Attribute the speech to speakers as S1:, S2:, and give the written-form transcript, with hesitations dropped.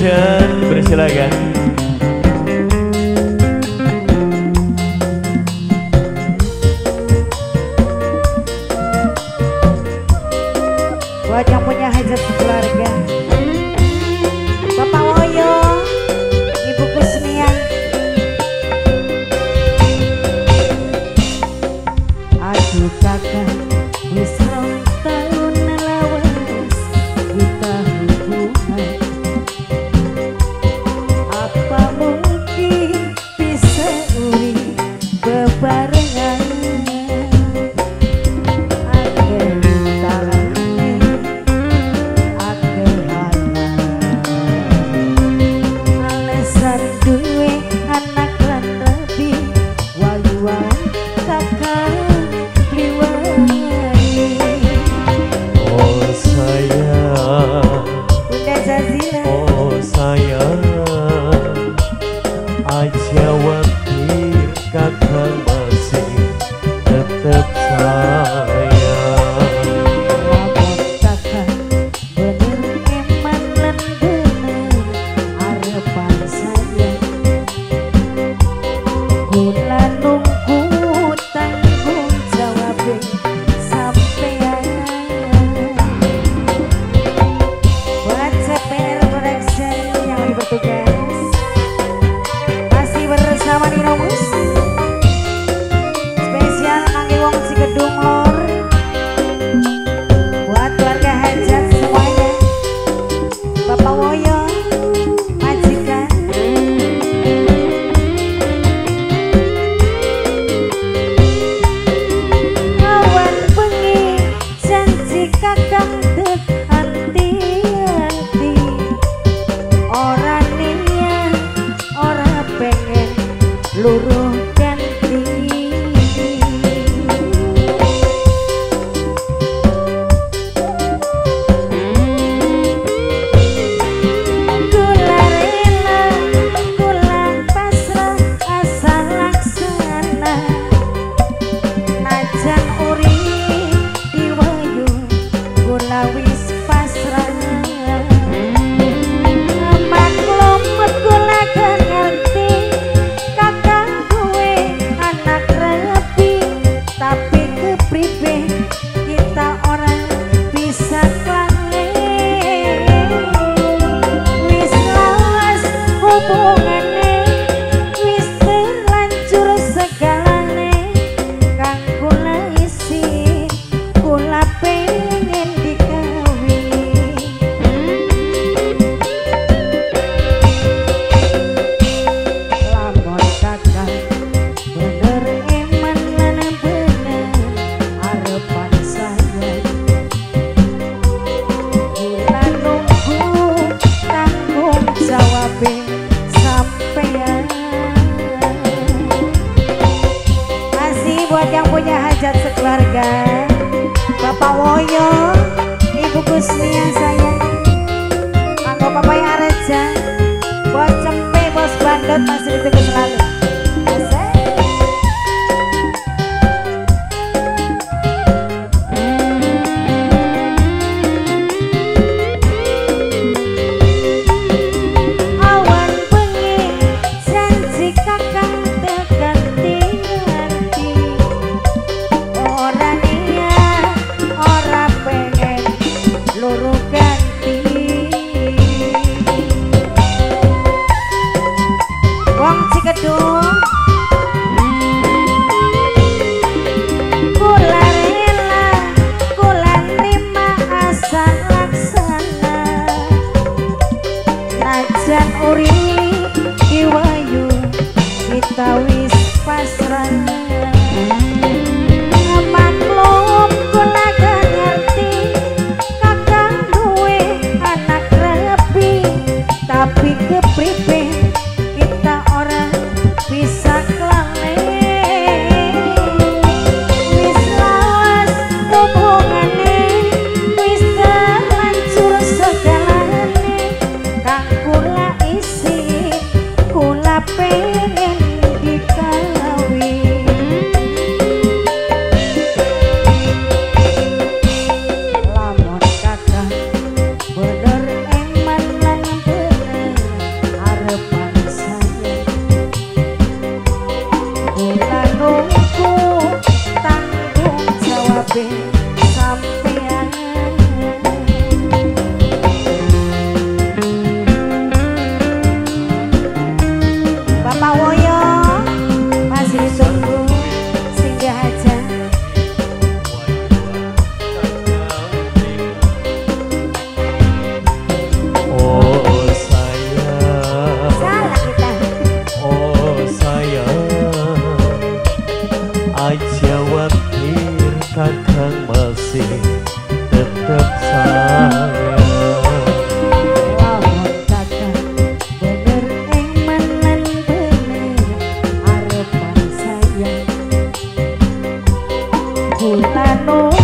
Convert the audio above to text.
S1: Hajat, bersilakan.
S2: Buat yang punya hajat keluarga, Bapak Woyo, Ibu Kusnia, aduh kakak, wis rong tahun lawas kita hubungan. Apa mungkin bisa uri bebarengan?
S1: Jawab kakak masih tetap sayang.
S2: Lapor kakak bener eman lan bener harapan saya. Kula nunggu tanggung jawab sampean. Buat CPR Production yang lagi bertugas bersama Nino Mus, spesial kangge wong Cikidung Lor, buat keluarga hajat semuanya, Bapak Woyo, majikan. Awan bengi janji kakang dek anti-anti, ora niat, ora pengen luruh ganti. Kula rela, kula pasrah asal laksana. Najan urip diwayu, kula wis pasrah. Maklum kula ngerti tapi kepribe kita orang bisa klangen. Wis lawas hubungane, wis terlanjur segalane. Kang kula isi, kula pengen dikawin. Lamun kakak bener eman lan bener harapan saya. Kula nunggu tanggung jawab sampean. Masih buat yang punya hajat sekeluarga, Bapak Woyo, Ibu Kusnia sayang, Manggo Papa yang Areja, Bos Cempe, Bos Bandot masih ditunggu selalu. Cikidung kula rela, kula nerima asal laksana. Najan urip diwayu, kita wis pasrah. Maklum kula ngerti kakang duwe anak rapi, tapi kepribe kita orang bisa klangen. Wis lawas hubungane, wis terlanjur segalane. Kang kula isi, kula pengen dikawin. bulan